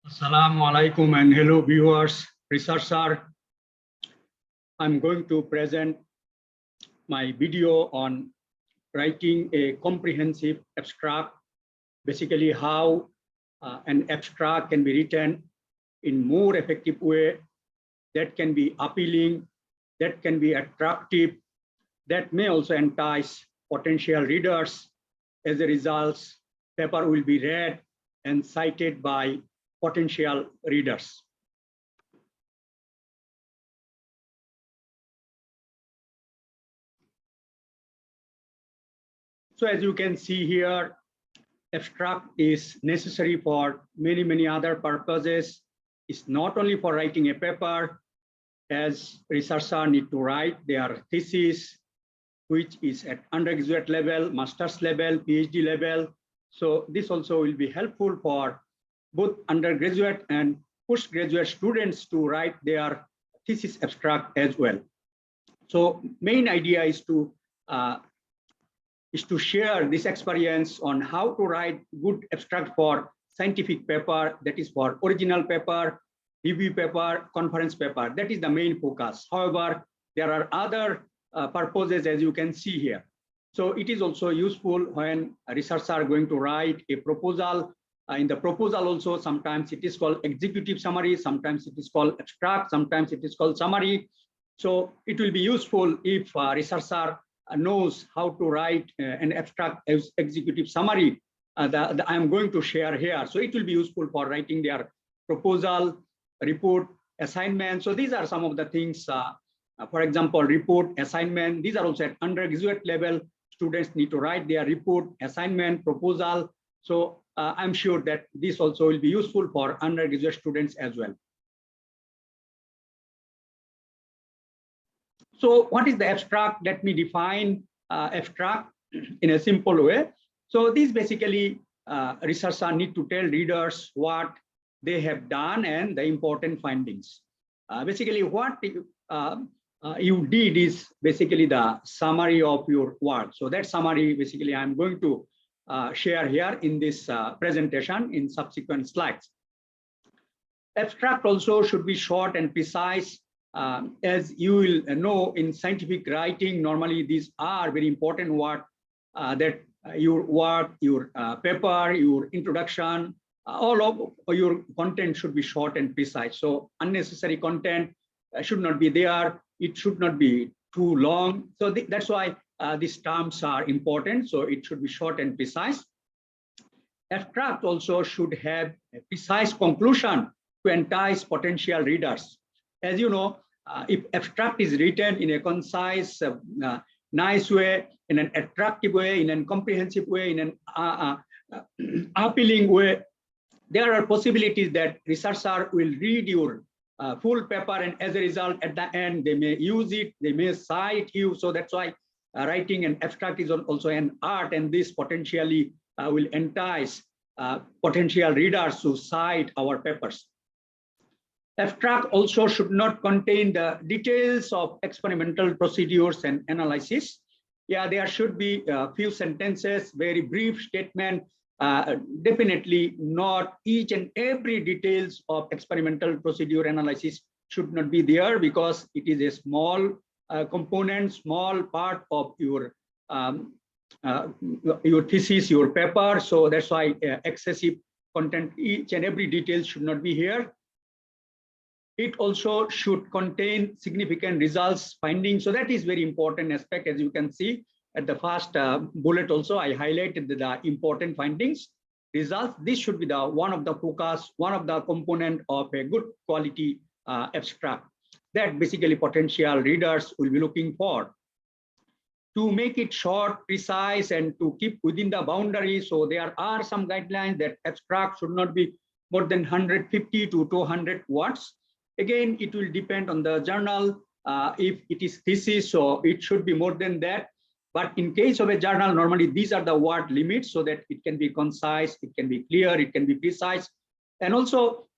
Assalamu alaikum and hello viewers, researcher. I'm going to present my video on writing a comprehensive abstract, basically how an abstract can be written in more effective way that can be appealing, that can be attractive, that may also entice potential readers. As a result, paper will be read and cited by potential readers. So as you can see here, abstract is necessary for many other purposes. It's not only for writing a paper, as researchers need to write their thesis, which is at undergraduate level, master's level, PhD level. So this also will be helpful for both undergraduate and postgraduate students to write their thesis abstract as well. So main idea is to share this experience on how to write good abstract for scientific paper, that is for original paper, review paper, conference paper. That is the main focus. However, there are other purposes, as you can see here. So it is also useful when researchers are going to write a proposal. In the proposal also, sometimes it is called executive summary, sometimes it is called abstract, sometimes it is called summary. So it will be useful if researcher knows how to write an abstract executive summary that I am going to share here. So it will be useful for writing their proposal, report, assignment. So these are some of the things, for example, report, assignment. These are also at undergraduate level. Students need to write their report, assignment, proposal. So I'm sure that this also will be useful for undergraduate students as well. So what is the abstract? Let me define abstract in a simple way. So these basically researchers need to tell readers what they have done and the important findings. Basically what you did is basically the summary of your work. So that summary basically I'm going to share here in this presentation in subsequent slides. Abstract also should be short and precise. As you will know, in scientific writing, normally these are very important words that your work, your paper, your introduction, all of your content should be short and precise. So unnecessary content should not be there. It should not be too long. So that's why these terms are important. So it should be short and precise. Abstract also should have a precise conclusion to entice potential readers. As you know, if abstract is written in a concise, nice way, in an attractive way, in a comprehensive way, in an appealing way, there are possibilities that researcher will read your full paper, and as a result, at the end, they may use it, they may cite you. So that's why writing an abstract is also an art, and this potentially will entice potential readers to cite our papers. Abstract also should not contain the details of experimental procedures and analysis. Yeah, there should be a few sentences, very brief statement, definitely not each and every details of experimental procedure analysis should not be there, because it is a small component, small part of your thesis, your paper. So that's why excessive content, each and every detail should not be here. It also should contain significant results, findings. So that is very important aspect. As you can see at the first bullet also, I highlighted the important findings, results. This should be the one of the focus, one of the component of a good quality abstract that basically potential readers will be looking for. To make it short, precise, and to keep within the boundaries. So there are some guidelines that abstract should not be more than 150 to 200 words. Again, it will depend on the journal. If it is thesis, so it should be more than that. But in case of a journal, normally these are the word limits, so that it can be concise, it can be clear, it can be precise. And also,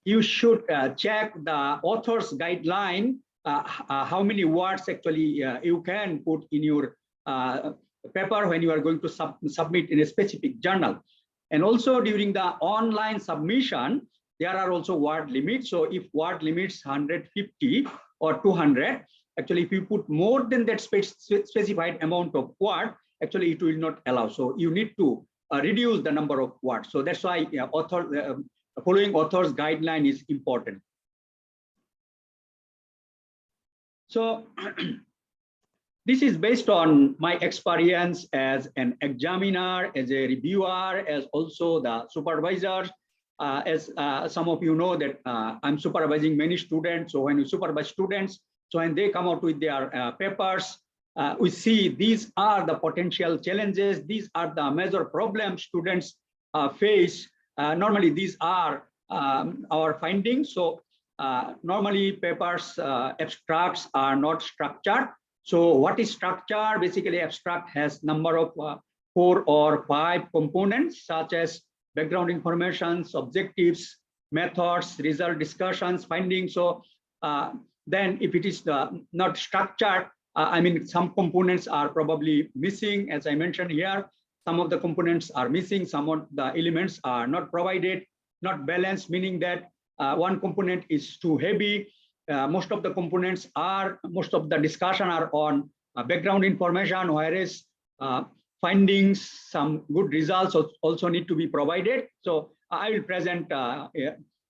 you should check the author's guideline, how many words actually you can put in your paper when you are going to submit in a specific journal. And also during the online submission, there are also word limits. So if word limits 150 or 200, actually, if you put more than that specified amount of word, actually it will not allow. So you need to reduce the number of words. So that's why following author's guideline is important. So this is based on my experience as an examiner, as a reviewer, as also the supervisor. As some of you know that I'm supervising many students. So when you supervise students, so when they come out with their papers, we see these are the potential challenges. These are the major problems students face. Normally, these are our findings. So normally papers, abstracts are not structured. So what is structure? Basically, abstract has number of 4 or 5 components, such as background information, objectives, methods, result discussions, findings. So then if it is not structured, I mean, some components are probably missing, as I mentioned here. Some of the components are missing, some of the elements are not provided, not balanced, meaning that one component is too heavy. Most of the components are, most of the discussion are on background information, whereas findings, some good results also need to be provided. So I will present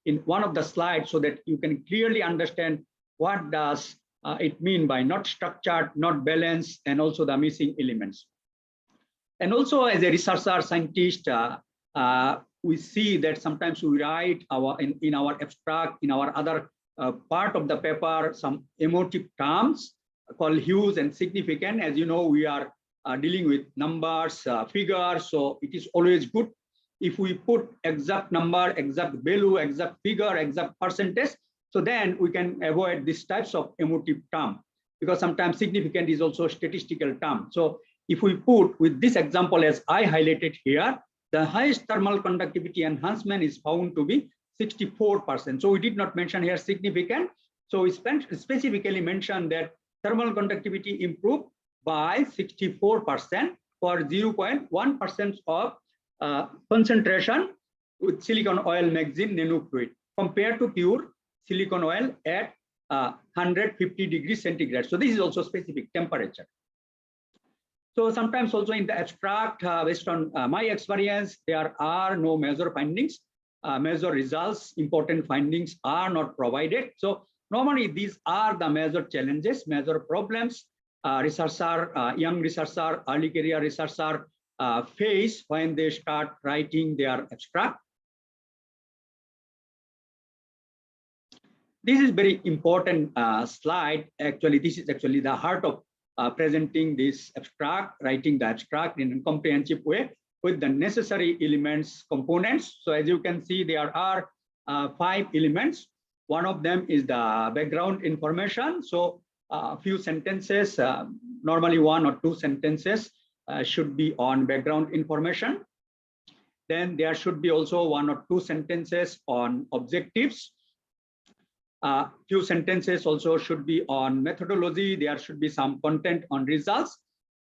in one of the slides so that you can clearly understand what does it mean by not structured, not balanced, and also the missing elements. And also as a researcher scientist, we see that sometimes we write in our abstract, in our other part of the paper, some emotive terms called hues and significant. As you know, we are dealing with numbers, figures, so it is always good if we put exact number, exact value, exact figure, exact percentage. So then we can avoid these types of emotive term, because sometimes significant is also a statistical term. So if we put with this example as I highlighted here, the highest thermal conductivity enhancement is found to be 64%. So we did not mention here significant. So we specifically mentioned that thermal conductivity improved by 64% for 0.1% of concentration with silicon oil magazine nanofluid compared to pure silicon oil at 150 degrees centigrade. So this is also specific temperature. So sometimes also in the abstract, based on my experience, there are no major findings, major results, important findings are not provided. So normally these are the major challenges, major problems researcher, young researcher, early career researcher face when they start writing their abstract. This is very important slide. Actually, this is actually the heart of presenting this abstract, writing the abstract in a comprehensive way with the necessary elements, components. So as you can see, there are 5 elements. One of them is the background information. So a few sentences, normally 1 or 2 sentences should be on background information. Then there should be also 1 or 2 sentences on objectives. Few sentences also should be on methodology. There should be some content on results.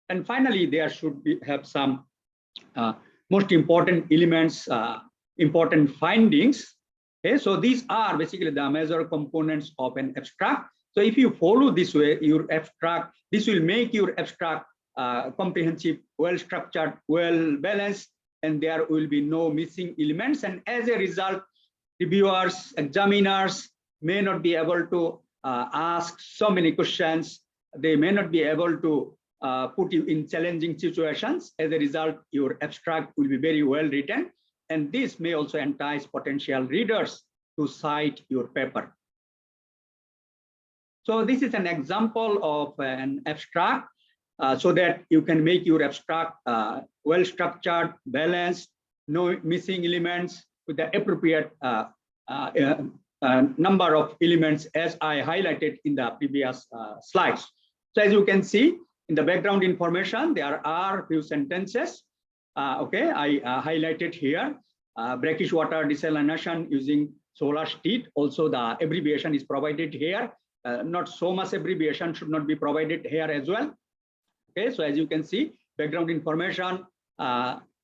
And finally, there should be have some most important elements, important findings. Okay, so these are basically the major components of an abstract. So if you follow this way, your abstract, this will make your abstract comprehensive, well-structured, well-balanced, and there will be no missing elements. And as a result, reviewers, examiners may not be able to ask so many questions. They may not be able to put you in challenging situations. As a result, your abstract will be very well written. And this may also entice potential readers to cite your paper. So this is an example of an abstract so that you can make your abstract well-structured, balanced, no missing elements with the appropriate number of elements as I highlighted in the previous slides. So as you can see, in the background information, there are few sentences. Okay, I highlighted here, brackish water desalination using solar steam. Also the abbreviation is provided here. Not so much abbreviation should not be provided here as well. Okay, so as you can see, background information,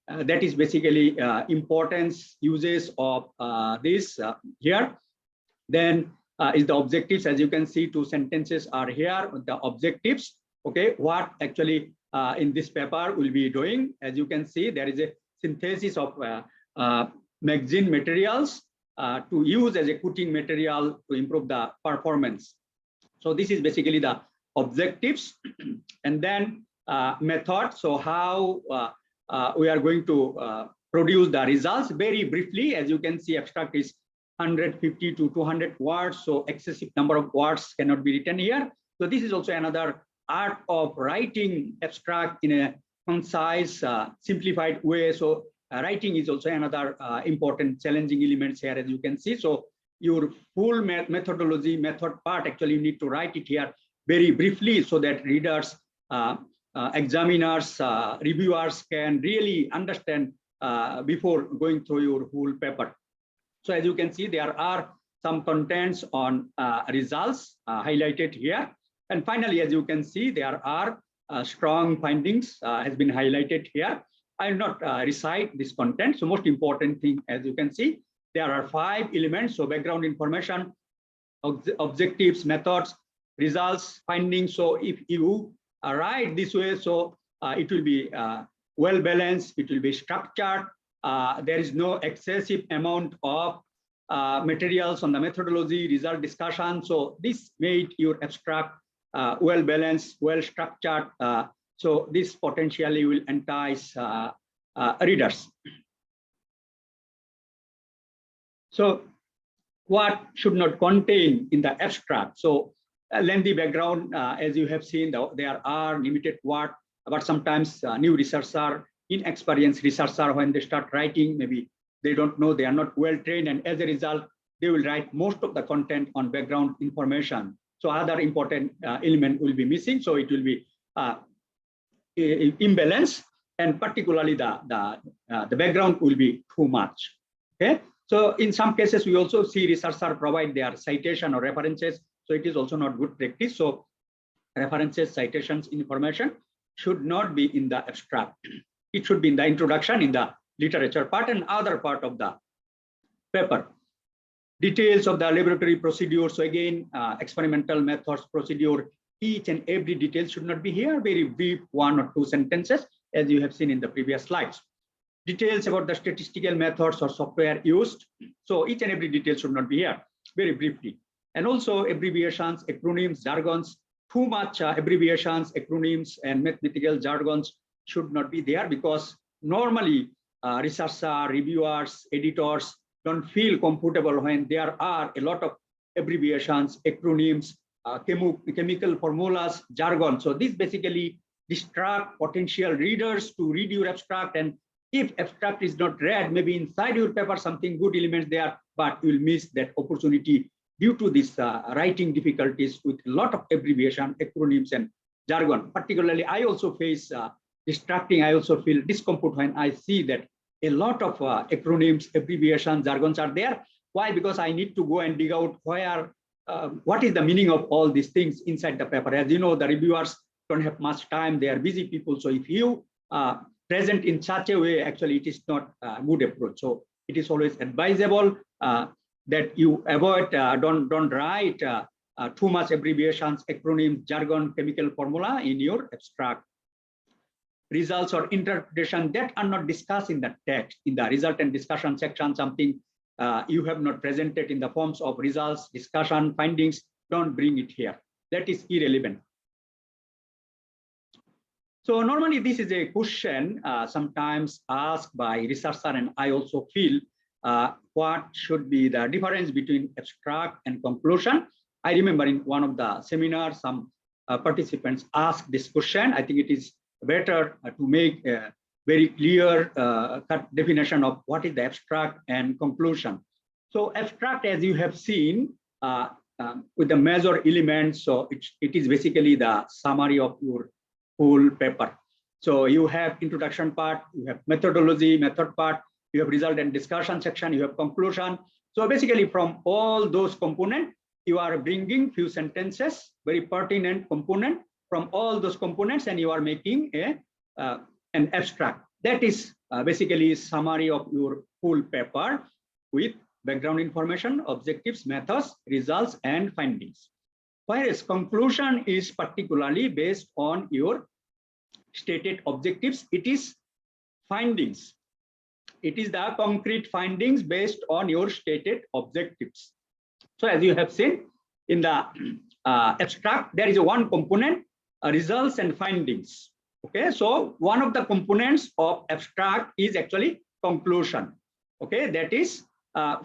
that is basically importance uses of this here. Then is the objectives. As you can see, 2 sentences are here, the objectives. Okay, what actually in this paper will be doing. As you can see, there is a synthesis of magazine materials to use as a coating material to improve the performance. So this is basically the objectives. And then method. So how we are going to produce the results. Very briefly, as you can see, abstract is 150 to 200 words. So excessive number of words cannot be written here. So this is also another art of writing abstract in a concise, simplified way. So writing is also another important challenging elements here, as you can see. So your full methodology, method part, actually you need to write it here very briefly so that readers, examiners, reviewers can really understand before going through your whole paper. So as you can see, there are some contents on results highlighted here. And finally, as you can see, there are strong findings has been highlighted here. I will not recite this content. So most important thing, as you can see, there are 5 elements. So background information, objectives, methods, results, findings. So if you write this way, so it will be well balanced, it will be structured. There is no excessive amount of materials on the methodology, result discussion. So this made your abstract well balanced, well structured. So this potentially will entice readers. So what should not contain in the abstract? So a lengthy background, as you have seen, there are limited words, but sometimes new researcher, inexperienced researcher, when they start writing, maybe they don't know, they are not well trained, and as a result, they will write most of the content on background information. So other important element will be missing. So it will be imbalance, and particularly the background will be too much. Okay. So in some cases, we also see researchers provide their citation or references. So it is also not good practice. So references, citations, information should not be in the abstract. It should be in the introduction, in the literature part, and other part of the paper. Details of the laboratory procedure. So again, experimental methods, procedure, each and every detail should not be here. Very brief, 1 or 2 sentences, as you have seen in the previous slides. Details about the statistical methods or software used. So each and every detail should not be here, very briefly. And also abbreviations, acronyms, jargons. Too much abbreviations, acronyms, and mathematical jargons should not be there, because normally researchers, reviewers, editors don't feel comfortable when there are a lot of abbreviations, acronyms, chemical formulas, jargon. So this basically distract potential readers to read your abstract, and if abstract is not read, maybe inside your paper something good elements there, but you will miss that opportunity due to this writing difficulties with a lot of abbreviation, acronyms, and jargon. Particularly, I also face distracting. I also feel discomfort when I see that a lot of acronyms, abbreviations, jargons are there. Why? Because I need to go and dig out where, what is the meaning of all these things inside the paper. As you know, the reviewers don't have much time. They are busy people. So if you present in such a way, actually, it is not a good approach. So it is always advisable that you avoid, don't write too much abbreviations, acronyms, jargon, chemical formula in your abstract. Results or interpretation that are not discussed in the text, in the result and discussion section, something you have not presented in the forms of results, discussion, findings, don't bring it here. That is irrelevant. So normally this is a question sometimes asked by researcher, and I also feel what should be the difference between abstract and conclusion. I remember in one of the seminars, some participants asked this question. I think it is better to make a very clear definition of what is the abstract and conclusion. So abstract, as you have seen, with the major elements, so it is basically the summary of your whole paper. So you have introduction part, you have methodology, method part, you have result and discussion section, you have conclusion. So basically from all those components, you are bringing few sentences, very pertinent component from all those components, and you are making an abstract. That is basically summary of your full paper with background information, objectives, methods, results, and findings. Whereas conclusion is particularly based on your stated objectives. It is findings. It is the concrete findings based on your stated objectives. So as you have seen in the abstract, there is one component, results and findings. Okay, so one of the components of abstract is actually conclusion. Okay, that is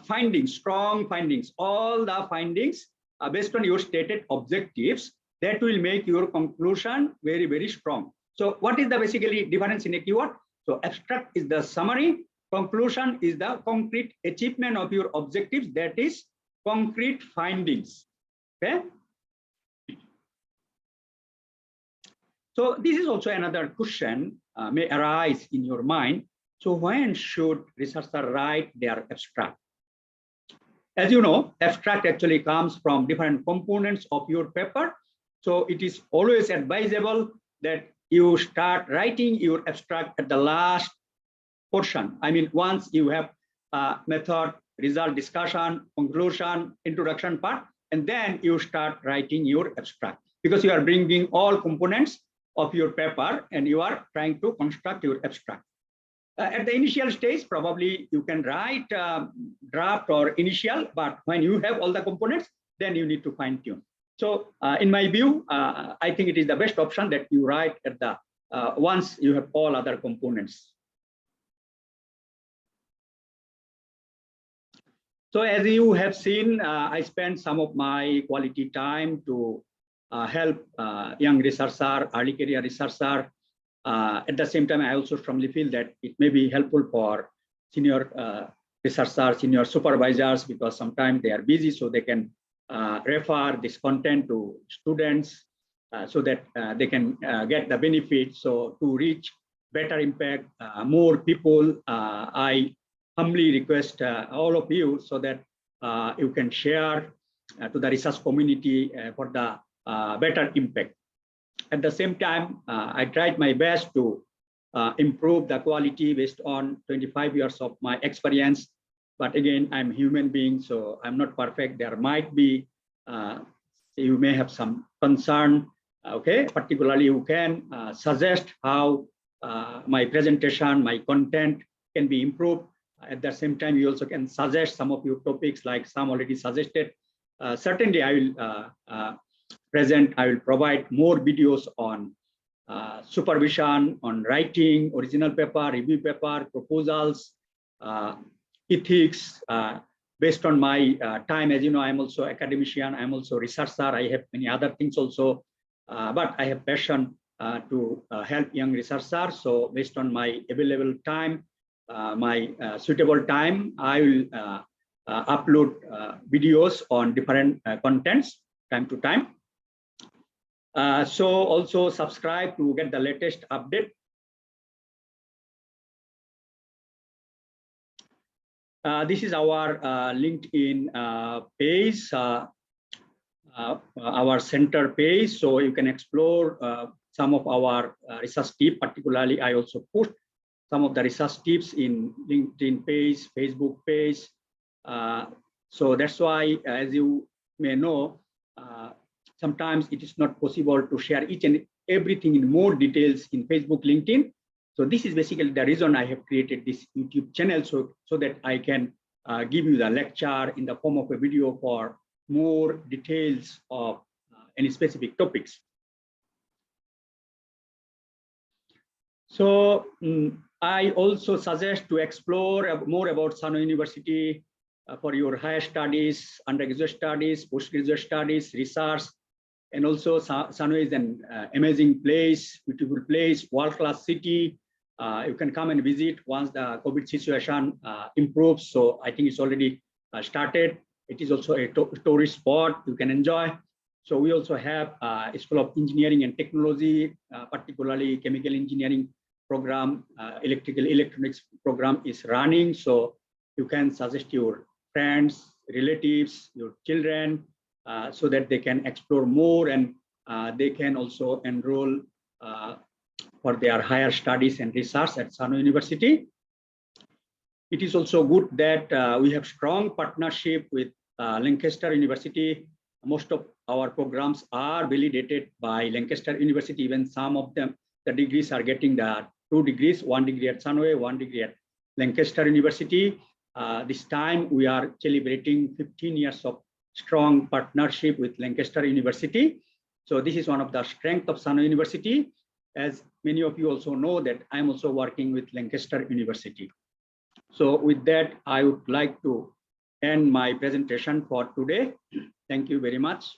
findings, strong findings. All the findings based on your stated objectives, that will make your conclusion very, very strong. So what is the basically difference in a keyword? So abstract is the summary, conclusion is the concrete achievement of your objectives, that is concrete findings. Okay. So this is also another question may arise in your mind. So when should researcher write their abstract? As you know, abstract actually comes from different components of your paper. So it is always advisable that you start writing your abstract at the last portion. I mean, once you have method, result, discussion, conclusion, introduction part, and then you start writing your abstract, because you are bringing all components of your paper and you are trying to construct your abstract. At the initial stage, probably you can write draft or initial, but when you have all the components, then you need to fine tune. So in my view, I think it is the best option that you write at the once you have all other components. So as you have seen, I spent some of my quality time to help young researcher, early career researcher. At the same time, I also strongly feel that it may be helpful for senior researchers, senior supervisors, because sometimes they are busy, so they can refer this content to students so that they can get the benefit. So to reach better impact, more people, I humbly request all of you so that you can share to the research community for the better impact. At the same time, I tried my best to improve the quality based on 25 years of my experience. But again, I'm a human being, so I'm not perfect. There might be, you may have some concern, okay? Particularly, you can suggest how my presentation, my content can be improved. At the same time, you also can suggest some of your topics, like some already suggested. Certainly, I will provide more videos on supervision, on writing, original paper, review paper, proposals, ethics. Based on my time, as you know, I'm also academician, I'm also researcher, I have many other things also, but I have passion to help young researchers. So based on my available time, my suitable time, I will upload videos on different contents time to time. So also subscribe to get the latest update. This is our LinkedIn page, our center page. So you can explore some of our research tips. Particularly, I also post some of the research tips in LinkedIn page, Facebook page. So that's why, as you may know, sometimes it is not possible to share each and everything in more details in Facebook, LinkedIn. So this is basically the reason I have created this YouTube channel, so that I can give you the lecture in the form of a video for more details of any specific topics. So I also suggest to explore more about Sano University for your higher studies, undergraduate studies, postgraduate studies, research. And also Sano is an amazing place, beautiful place, world-class city. You can come and visit once the COVID situation improves. So I think it's already started. It is also a tourist spot you can enjoy. So we also have a School of Engineering and Technology, particularly chemical engineering program, electrical electronics program is running. So you can suggest your friends, relatives, your children, so that they can explore more, and they can also enroll for their higher studies and research at Sano University. It is also good that we have strong partnership with Lancaster University. Most of our programs are validated by Lancaster University. Even some of them, the degrees are getting the 2 degrees, 1 degree at Sunway, 1 degree at Lancaster University. This time we are celebrating 15 years of strong partnership with Lancaster University. So this is one of the strengths of Sano University. As many of you also know that I'm also working with Lancaster University. So with that, I would like to end my presentation for today. Thank you very much.